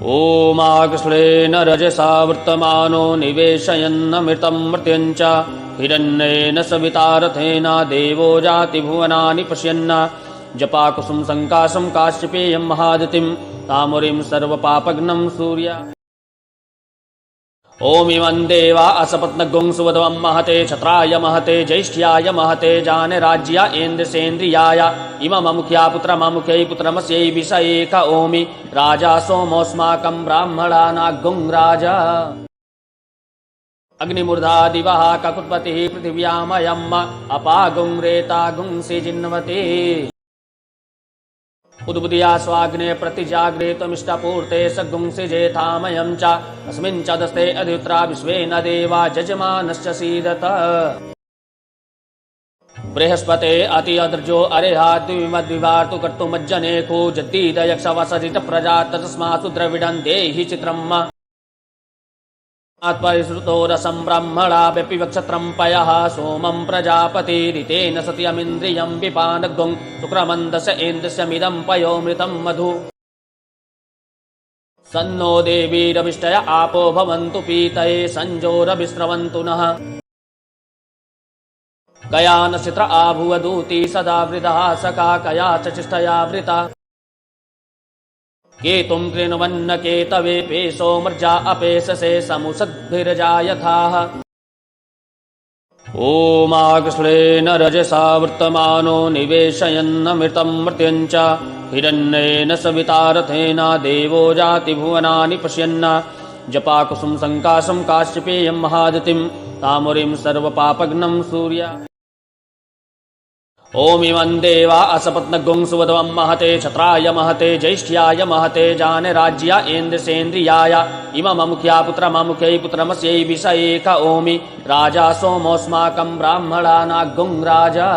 ओमाकृष्णेन रजसा वर्तमानो निवेशयन्नमृतं मर्त्यञ्च हिरण्येन सवितारथेन देवो जाति भुवनानि पश्यन् जपाकुसुम संकाशं काश्यपेयं महादतिं तामुरीं सर्वपापघ्नं सूर्य। ओम इमं देवा असपत्नगुं सुवध्वं महते क्षत्राय महते ज्येष्ठ्याय महते जानराज्या इन्द्रसेन्द्रियाय इमममुख्या पुत्रममुख्यै पुत्रमस्यै विषयेक ओमि राजा सोमोऽस्माकं ब्राह्मणानागुं राजा। अग्निमूर्धा दिवः ककुत्पतिः पृथिव्यामयम् अपागुं रेतागुं सिजिन्वते उद्बुद्या स्वाग्ने प्रतिजाग्रे त्वमिष्टपूर्ते सगुंसि जेथामयं च अस्मिन् च दस्ते अधित्रा विश्वेन देवा जजमानश्च सीदत। बृहस्पते अति अदर्जो अरेहाद्विमद्विवार्तु कर्तुमज्जनेको जद्दीदयक्षवसरित प्रजा तस्मात्सु द्रविडं देहि चित्रम् आत्परिश्रुतो रसं ब्रह्मणाव्यपि वक्षत्रं पयः सोमं प्रजापतिरितेन सत्यमिन्द्रियं विपानगुं शुक्रमन्दस इन्द्रस्यमिदं पयोमृतं मधु। सन्नो देवीरविष्टय आपो भवन्तु पीतये संजोरभिस्रवन्तु नः कयानचित्र आभुवदूती सदा वृदः सखा कया च चिष्टया वृता केतुं कृण्वन्न केतवे पेशो मर्जा अपेशसे समुसद्भिर्जायथाः। ओमाकृष्णेन रजसा वर्तमानो निवेशयन्नमृतं मर्त्यञ्च हिरण्येन सवितारथेन देवो जाति भुवनानि पश्यन् जपाकुसुम संकाशं काश्यपेयं महादतिं तामुरीं सर्वपापघ्नं सूर्य। ओम इमं देवा असपत्नगुं सुवध्वं महते क्षत्राय महते ज्येष्ठ्याय महते जानराज्या इन्द्रसेन्द्रियाय इमममुख्या पुत्रममुख्यै पुत्रमस्यै विषयेक ओमि राजा सोमोऽस्माकं ब्राह्मणानागुं राजा।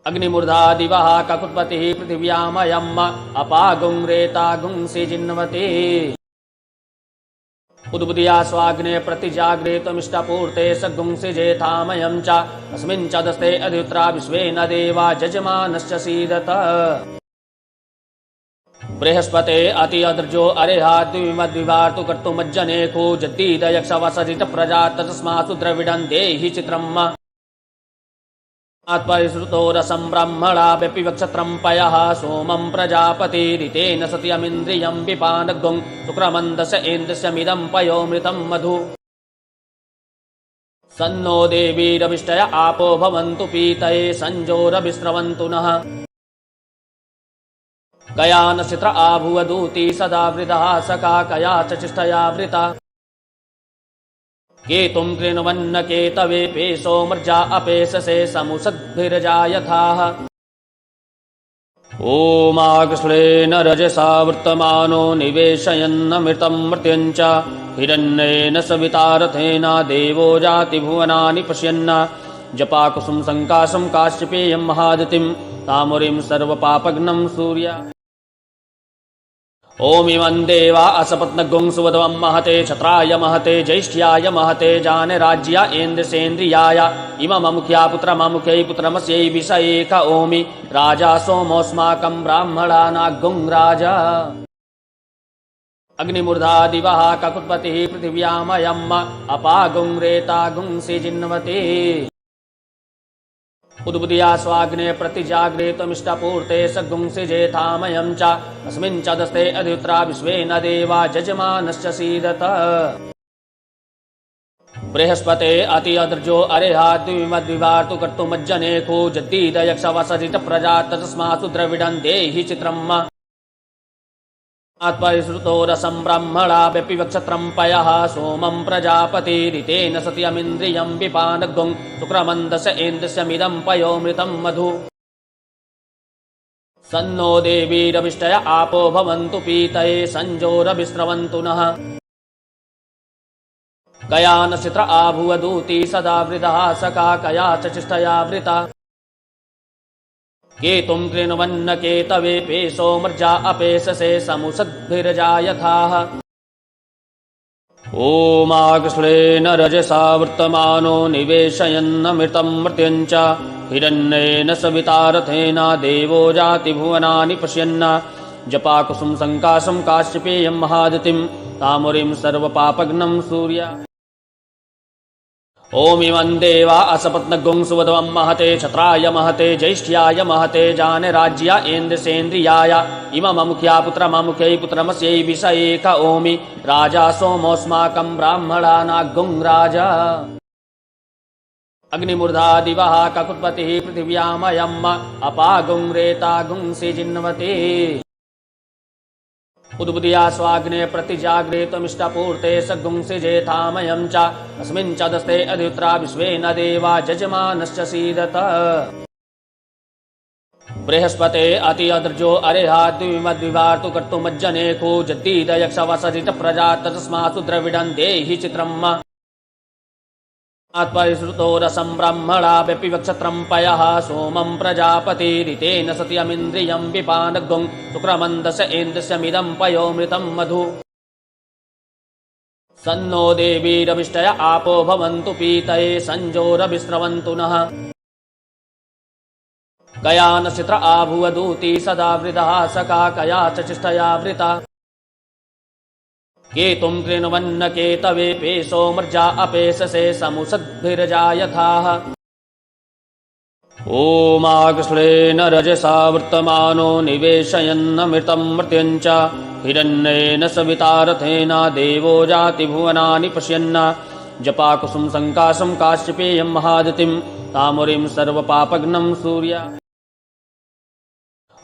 अग्निमूर्धा दिवः ककुत्पतिः पृथिव्यामयम् अपागुं रेतागुं सिजिन्वते उद्बुद्या स्वाग्ने प्रतिजाग्रे त्वमिष्टपूर्ते सगुंसि जेथामयं च अस्मिन् च दस्ते अधित्रा विश्वेन देवा जजमानश्च सीदत। बृहस्पते अति अदर्जो अरेहाद्विमद्विवार्तु कर्तुमज्जनेको जद्दीदयक्षवसरित प्रजा तस्मात्सु द्रविडं देहि चित्रम् आत्परिश्रुतो रसं ब्रह्मणाव्यपि वक्षत्रं पयः सोमं प्रजापतिरितेन सत्यमिन्द्रियं विपानगुं शुक्रमन्दस इन्द्रस्यमिदं पयोमृतं मधु। सन्नो देवीरविष्टय आपो भवन्तु पीतये संजोरभिस्रवन्तु नः कयानचित्र आभुवदूती सदा वृदः सखा कया च चिष्टया वृता केतुं कृण्वन्न केतवे पेशो मर्जा अपेशसे समुसद्भिर्जायथाः। ओमाकृष्णेन रजसा वर्तमानो निवेशयन्नमृतं मर्त्यञ्च हिरण्येन सवितारथेन देवो जाति भुवनानि पश्यन् जपाकुसुम संकाशं काश्यपेयं महादतिं तामुरीं सर्वपापघ्नं सूर्य। ओम इमं देवा असपत्नगुं सुवध्वं महते क्षत्राय महते ज्येष्ठ्याय महते जानराज्या इन्द्रसेन्द्रियाय इमममुख्या पुत्रममुख्यै पुत्रमस्यै विषयेक ओमि राजा सोमोऽस्माकं ब्राह्मणानागुं राजा। अग्निमूर्धा दिवः ककुत्पतिः पृथिव्यामयम् अपागुं रेतागुं सिजिन्वते उद्बुद्या स्वाग्ने प्रतिजाग्रे त्वमिष्टपूर्ते सगुंसि जेथामयं च अस्मिन् च दस्ते अधित्रा विश्वेन देवा जजमानश्च सीदत। बृहस्पते अति अदर्जो अरेहाद्विमद्विवार्तु कर्तुमज्जनेको जद्दीदयक्षवसरित प्रजा तस्मात्सु द्रविडं देहि चित्रम् आत्परिश्रुतो रसं ब्रह्मणाव्यपि वक्षत्रं पयः सोमं प्रजापतिरितेन सत्यमिन्द्रियं विपानगुं शुक्रमन्दस इन्द्रस्यमिदं पयोमृतं मधु। सन्नो देवीरविष्टय आपो भवन्तु पीतये संजोरभिस्रवन्तु नः कयानचित्र आभुवदूती सदा वृदः सखा कया च चिष्टया वृता केतुं कृण्वन्न केतवे पेशो मर्जा अपेशसे समुसद्भिर्जायथाः। ओमाकृष्णेन रजसा वर्तमानो निवेशयन्नमृतं मर्त्यञ्च हिरण्येन सवितारथेन देवो जाति भुवनानि पश्यन् जपाकुसुम संकाशं काश्यपेयं महादतिं तामुरीं सर्वपापघ्नं सूर्या। ओम इमं देवा असपत्नगुं सुवध्वं महते क्षत्राय महते ज्येष्ठ्याय महते जानराज्या इन्द्रसेन्द्रियाय इमममुख्या पुत्रममुख्यै पुत्रमस्यै विषयेक ओमि राजा सोमोऽस्माकं ब्राह्मणानागुं राजा। अग्निमूर्धा दिवः ककुत्पतिः पृथिव्यामयम् अपागुं रेतागुं सिजिन्वते। उद्बुद्ध्या स्वाग्ने प्रतिजाग्रे त्वमिष्टपूर्ते सगुंसि जेथामयं च अस्मिन् च दस्ते अधित्रा विश्वेन देवा जजमानश्च सीदत। बृहस्पते अति अदर्जो अरेहाद्विमद्विवार्तु कर्तुमज्जनेको जद्दीदयक्षवसरित प्रजा तस्मात्सु द्रविडं देहि चित्रम्। आत्परिश्रुतो रसं ब्रह्मणाव्यपि वक्षत्रं पयः सोमं प्रजापतिरितेन सत्यमिन्द्रियं विपानगुं शुक्रमन्दस इन्द्रस्यमिदं पयोमृतं मधु। सन्नो देवीरविष्टय आपो भवन्तु पीतये संजोरभिस्रवन्तु नः। कया न चित्र आभुवदूती सदा वृदः सखा कया च चिष्टया वृता। केतुं कृण्वन्न केतवे पेशो मर्जा अपेशसे समुसद्भिर्जायथाः। ओमाकृष्णेन रजसा वर्तमानो निवेशयन्नमृतं मर्त्यञ्च हिरण्येन सवितारथेन देवो जाति भुवनानि पश्यन्। जपाकुसुम संकाशं काश्यपेयं महादतिं तामुरीं सर्वपापघ्नं सूर्या।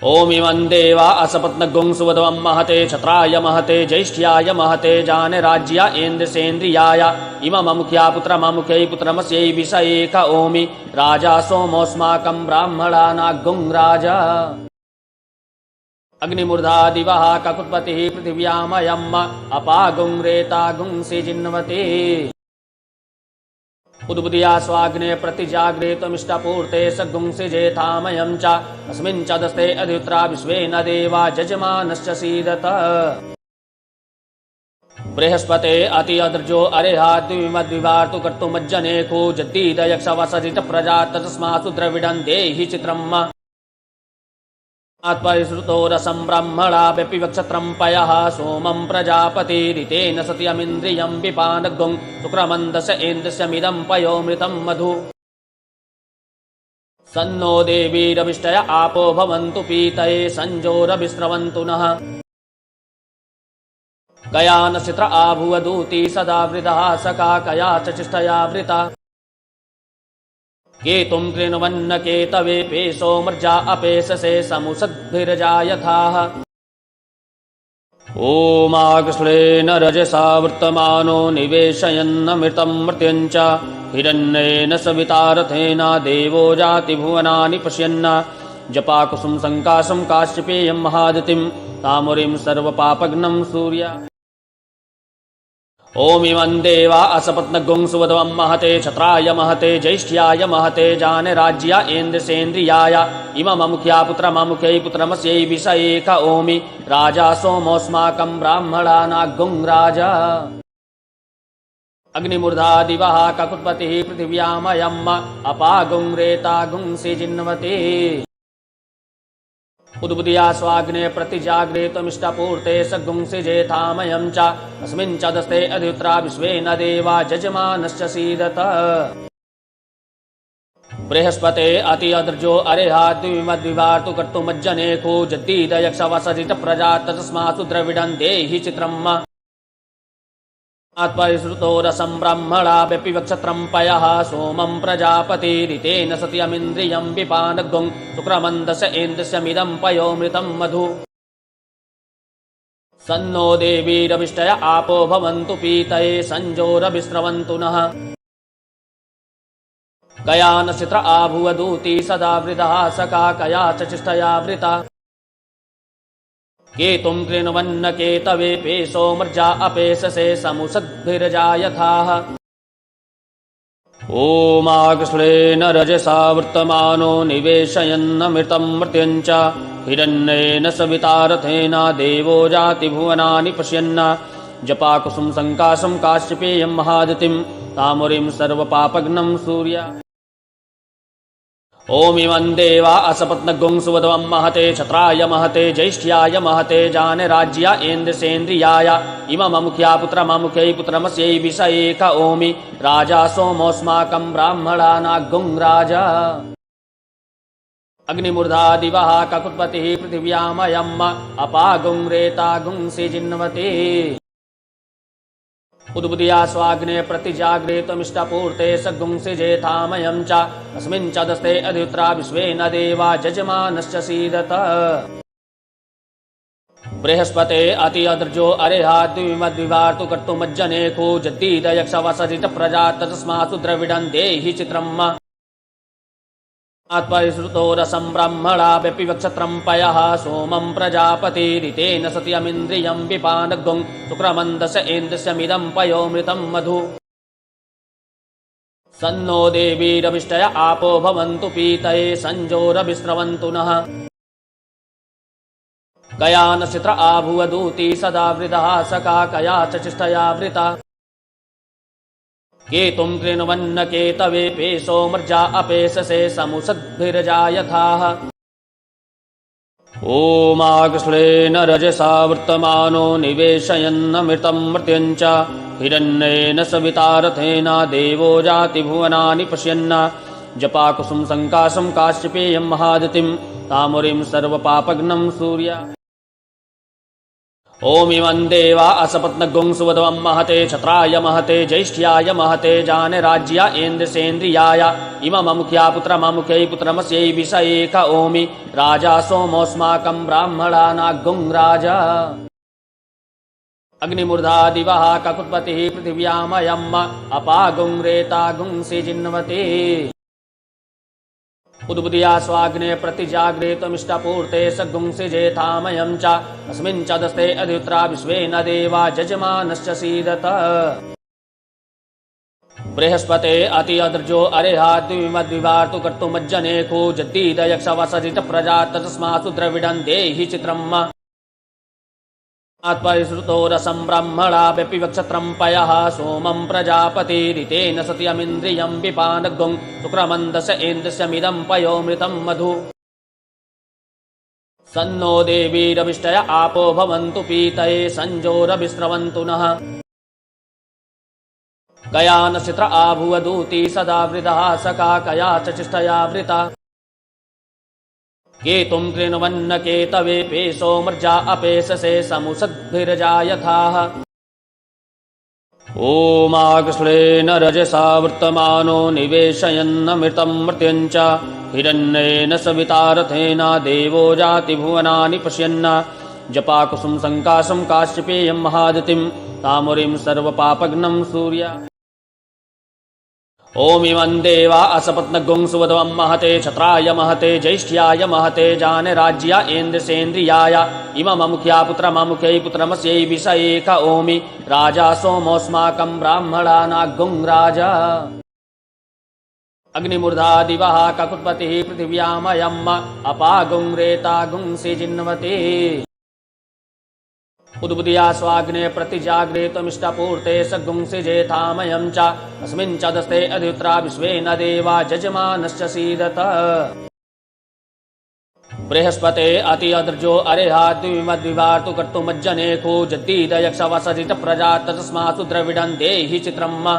ओम इमं देवा असपत्नगुं सुवध्वं महते क्षत्राय महते ज्येष्ठ्याय महते जानराज्या इन्द्रसेन्द्रियाय इमममुख्या पुत्रममुख्यै पुत्रमस्यै विषयेक ओमि राजा सोमोऽस्माकं ब्राह्मणानागुं राजा। अग्निमूर्धा दिवः ककुत्पतिः पृथिव्यामयम् अपागुं रेतागुं सिजिन्वते। उद्बुद्ध्या स्वाग्ने प्रतिजाग्रे त्वमिष्टपूर्ते सगुंसि जेथामयं च अस्मिन् च दस्ते अधित्रा विश्वेन देवा जजमानश्च सीदत। बृहस्पते अति अदर्जो अरेहाद्विमद्विवार्तु कर्तुमज्जनेको जद्दीदयक्षवसरित प्रजा तस्मात्सु द्रविडं देहि चित्रम्। आत्परिश्रुतो रसं ब्रह्मणाव्यपि वक्षत्रं पयः सोमं प्रजापतिरितेन सत्यमिन्द्रियं विपानगुं शुक्रमन्दस इन्द्रस्यमिदं पयोमृतं मधु। सन्नो देवीरविष्टय आपो भवन्तु पीतये संजोरभिस्रवन्तु नः। कया न चित्र आभुवदूती सदा वृदः सखा कया च चिष्टया वृता। केतुं कृण्वन्न केतवे पेशो मर्जा अपेशसे समुसद्भिर्जायथाः। ओमाकृष्णेन रजसा वर्तमानो निवेशयन्नमृतं मर्त्यञ्च हिरण्येन सवितारथेन देवो जाति भुवनानि पश्यन्। जपाकुसुम संकाशं काश्यपेयं महादतिं तामुरीं सर्वपापघ्नं सूर्या। ओम इमं देवा असपत्नगुं सुवध्वं महते क्षत्राय महते ज्येष्ठ्याय महते जानराज्या इन्द्रसेन्द्रियाय इमममुख्या पुत्रममुख्यै पुत्रमस्यै विषयेक ओमि राजा सोमोऽस्माकं ब्राह्मणानागुं राजा। अग्निमूर्धा दिवः ककुत्पतिः पृथिव्यामयम् अपागुं रेतागुं सिजिन्वते। उद्बुद्ध्या स्वाग्ने प्रतिजाग्रे त्वमिष्टपूर्ते सगुंसि जेथामयं च अस्मिन् च दस्ते अधित्रा विश्वेन देवा जजमानश्च सीदत। बृहस्पते अति अदर्जो अरेहाद्विमद्विवार्तु कर्तुमज्जनेको जद्दीदयक्षवसरित प्रजा तस्मात्सु द्रविडं देहि चित्रम्। आत्परिश्रुतो रसं ब्रह्मणाव्यपि वक्षत्रं पयः सोमं प्रजापतिरितेन सत्यमिन्द्रियं विपानगुं शुक्रमन्दस इन्द्रस्यमिदं पयोमृतं मधु। सन्नो देवीरविष्टय आपो भवन्तु पीतये संजोरभिस्रवन्तु नः। कया न चित्र आभुवदूती सदा वृदः सखा कया च चिष्टया वृता। केतुं कृण्वन्न केतवे पेशो मर्जा अपेशसे समुसद्भिर्जायथाः। ओमाकृष्णेन रजसा वर्तमानो निवेशयन्नमृतं मर्त्यञ्च हिरण्येन सवितारथेन देवो जाति भुवनानि पश्यन्। जपाकुसुम संकाशं काश्यपेयं महादतिं तामुरीं सर्वपापघ्नं सूर्या। ओम इमं देवा असपत्नगुं सुवध्वं महते क्षत्राय महते ज्येष्ठ्याय महते जानराज्य ऐन्द्रसेन्द्रियाय इमममुख्या पुत्रममुख्यै पुत्रमस्यै विषयेक ओमि राजा सोमोऽस्माकं ब्राह्मणानागुं राजा अग्निमूर्धा दिवः ककुत्पतिः पृथिव्यामयम् अपागुं रेतागुं सिजिन्वते उद्बुद्या स्वाग्ने प्रतिजाग्रे त्वमिष्टपूर्ते सगुंसि जेथामयं च अस्मिन् च दस्ते अधित्रा विश्वेन देवा जजमानश्च सीदत बृहस्पते अति अदर्जो अरेहाद्विमद्विवार्तु कर्तुमज्जनेको जद्दीदयक्षवसरित प्रजा तस्मासु द्रविडं देहि चित्रम् आत्परिश्रुतो रसं ब्रह्मणाव्यपि वक्षत्रं पयः सोमं प्रजापतिरितेन सत्यमिन्द्रियं विपानगुं शुक्रमन्दस इन्द्रस्यमिदं पयोमृतं मधु सन्नो देवीरविष्टय आपो भवन्तु पीतये संजोरभिस्रवन्तु नः कया नक्षत्र आभुवदूती सदा वृदः सखा कया च चिष्टया वृता केतुं कृण्वन्न केतवे पेशो मर्जा अपेशसे समुसद्भिर्जायथाः ओमाकृष्णेन रजसा वर्तमानो निवेशयन्नमृतं मर्त्यं च हिरण्येन सवितारथेन देवो जातिभुवनानि पश्यन् जपाकुसुं सङ्काशं काश्यपेयं महादतिं तामुरीं सर्वपापघ्नं सूर्य ओम इमं देवा असपत्नगुं सुवध्वं महते क्षत्राय महते ज्येष्ठ्याय महते जानराज्य ऐन्द्रसेन्द्रियाय इमममुख्या पुत्रममुख्यै पुत्रमस्यै विषयेक ओमि राजा सोमोऽस्माकं ब्राह्मणानागुं राजा अग्निमूर्धा दिवः ककुत्पतिः पृथिव्यामयम् अपागुं रेतागुं सिजिन्वते उद्बुद्या स्वाग्ने प्रतिजाग्रे त्वमिष्टपूर्ते सगुंसि जेथामयं च अस्मिन् च दस्ते अधित्रा विश्वेन देवा जजमानश्च सीदत बृहस्पते अति अदर्जो अरेहाद्विमद्विवार्तु कर्तुमज्जनेको जद्दीदयक्षवसरित प्रजा तस्मासु द्रविडं देहि चित्रम् आत्परिश्रुतो रसं ब्रह्मणाव्यपि वक्षत्रं पयः सोमं प्रजापतिरितेन सत्यमिन्द्रियं विपानगुं शुक्रमन्दस इन्द्रस्यमिदं पयोमृतं मधु सन्नो देवीरविष्टय आपो भवन्तु पीतये संजोरभिस्रवन्तु नः कया नक्षत्र आभुवदूती सदा वृदः सखा कया च चिष्टया वृता केतुं कृण्वन्न केतवे पेशो मर्जा अपेशसे समुसद्भिर्जायथाः ओमाकृष्णेन रजसा वर्तमानो निवेशयन्नमृतं मर्त्यं च हिरण्येन सवितारथेन देवो जातिभुवनानि पश्यन् जपाकुसुं सङ्काशं काश्यपेयं महादतिं तामुरीं सर्वपापघ्नं सूर्य ओम इमं देवा असपत्नगुं सुवध्वं महते क्षत्राय महते ज्येष्ठ्याय महते जानराज्य ऐन्द्रसेन्द्रियाय इमममुख्या पुत्रममुख्यै पुत्रमस्यै विषयेक ओमि राजा सोमोऽस्माकं ब्राह्मणानागुं राजा अग्निमूर्धा दिवः ककुत्पतिः पृथिव्यामयम् अपागुं रेतागुं सिजिन्वते उद्बुद्या स्वाग्ने प्रतिजाग्रे त्वमिष्टपूर्ते सगुंसि जेथामयं च अस्मिन् च दस्ते अधित्रा विश्वेन देवा जजमानश्च सीदत बृहस्पते अति अदर्जो अरेहाद्विमद्विवार्तु कर्तुमज्जनेको जद्दीदयक्षवसरित प्रजा तस्मासु द्रविडं देहि चित्रम्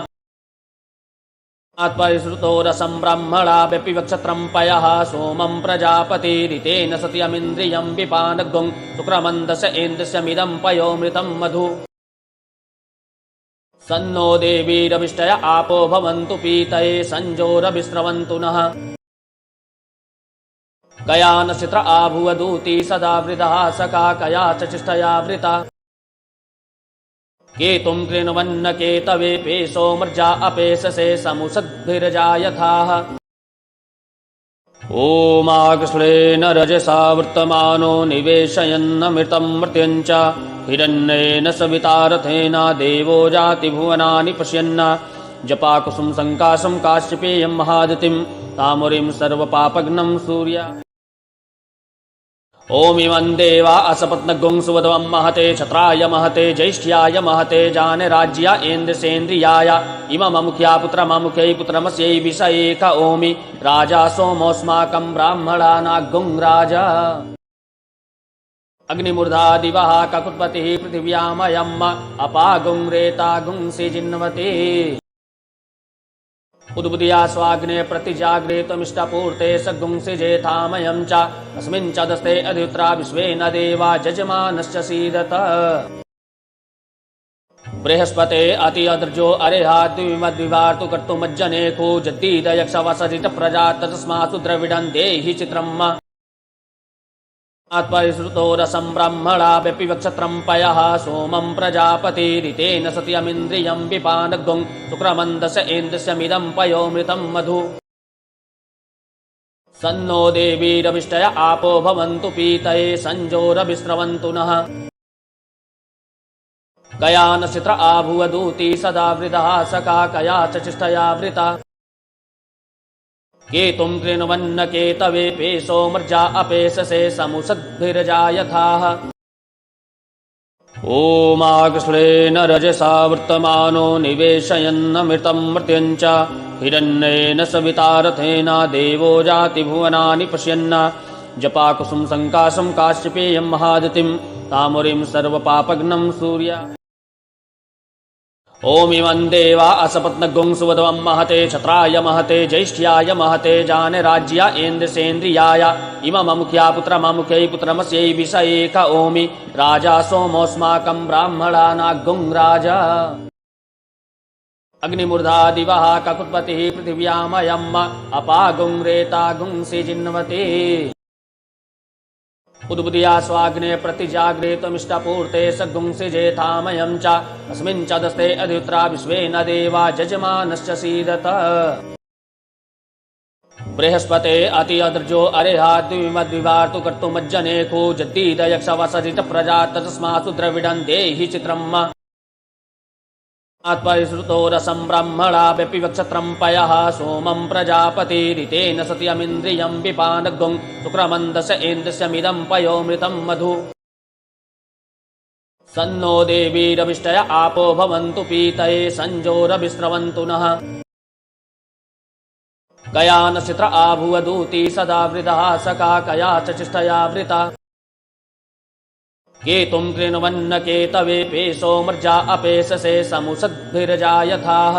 आत्परिश्रुतो रसं ब्रह्मणाव्यपि वक्षत्रं पयः सोमं प्रजापतिरितेन सत्यमिन्द्रियं विपानगुं शुक्रमन्दस इन्द्रस्यमिदं पयोमृतं मधु सन्नो देवीरविष्टय आपो भवन्तु पीतये संजोरभिस्रवन्तु नः कया नक्षत्र आभुवदूती सदा वृदः सखा कया च चिष्टया वृता केतुं कृण्वन्न केतवे पेशो मर्जा अपेशसे समुसद्भिर्जायथाः ओमाकृष्णेन रजसा वर्तमानो निवेशयन्नमृतं मर्त्यं च हिरण्येन सवितारथेन देवो जातिभुवनानि पश्यन् जपाकुसुं सङ्काशं काश्यपेयं महादतिं तामुरीं सर्वपापघ्नं सूर्य ओम इमं देवा असपत्नगुं सुवध्वं महते क्षत्राय महते ज्येष्ठ्याय महते जानराज्य इन्द्रसेन्द्रियाय इमममुख्या पुत्रममुख्यै पुत्रमस्यै विषयेक ओमि राजा सोमोऽस्माकं ब्राह्मणानागुं राजा अग्निमूर्धा दिवः ककुत्पतिः पृथिव्यामयम् अपागुं रेतागुं सिजिन्वते उद्बुद्या स्वाग्ने प्रतिजाग्रे त्वमिष्टपूर्ते सगुंसि जेथामयं च अस्मिन् च दस्ते अधित्रा विश्वेन देवा जजमानश्च सीदत बृहस्पते अति अदर्जो अरेहाद्विमद्विवार्तु कर्तुमज्जनेको जद्दीदयक्षवसरित प्रजा तस्मात्सु द्रविडं देहि चित्रम् आत्परिश्रुतो रसं ब्रह्मणाव्यपि वक्षत्रं पयः सोमं प्रजापतिरितेन सत्यमिन्द्रियं विपानगुं शुक्रमन्दस इन्द्रस्यमिदं पयोमृतं मधु सन्नो देवीरविष्टय आपो भवन्तु पीतये संजोरभिस्रवन्तु नः कया नक्षत्र आभुवदूती सदा वृदः सखा कया च चिष्टया वृता केतुं कृण्वन्न केतवे पेशो मर्जा अपेशसे समुसद्भिर्जा यथाः ओमाकृष्णेन रजसा वर्तमानो निवेशयन्नमृतं मर्त्यं च हिरण्येन सवितारथेन देवो जाति भुवनानि पश्यन्न जपाकुसुम संकाशं काश्यपेयं महादतिं तामुरीं सर्वपापघ्नं सूर्य ओम इमं देवा असपत्नगुं सुवध्वं महते क्षत्राय महते ज्येष्ठ्याय महते जानराज्य इन्द्रसेन्द्रियाय इमममुख्या पुत्रममुख्यै पुत्रमस्यै विषयेक ओमि राजा सोमोऽस्माकं ब्राह्मणानागुं राजा अग्निमूर्धा दिवः ककुत्पतिः पृथिव्यामयम् अपागुं रेतागुं सिजिन्वते उद्बुद्या स्वाग्ने प्रतिजाग्रे त्वमिष्टपूर्ते सगुंसि जेथामयं च अस्मिन् च दस्ते अधित्रा विश्वेन देवा जजमानश्च सीदत बृहस्पते अति अदर्जो अरेहाद्विमद्विवार्तु कर्तुमज्जनेको जद्दीदयक्षवसरित प्रजा तस्मात्सु द्रविडं देहि चित्रम् आत्परिश्रुतो रसं ब्रह्मणाव्यपि वक्षत्रं पयः सोमं प्रजापतिरितेन सत्यमिन्द्रियं विपानगुं शुक्रमन्दस इन्द्रस्यमिदं पयोमृतं मधु सन्नो देवीरविष्टय आपो भवन्तु पीतये संजोरभिस्रवन्तु नः कया नक्षत्र आभुवदूती सदा वृदः सखा कया च चिष्टया वृता केतुं कृण्वन्न केतवे पेशो मर्जा अपेशसे समुसद्भिर्जा यथाः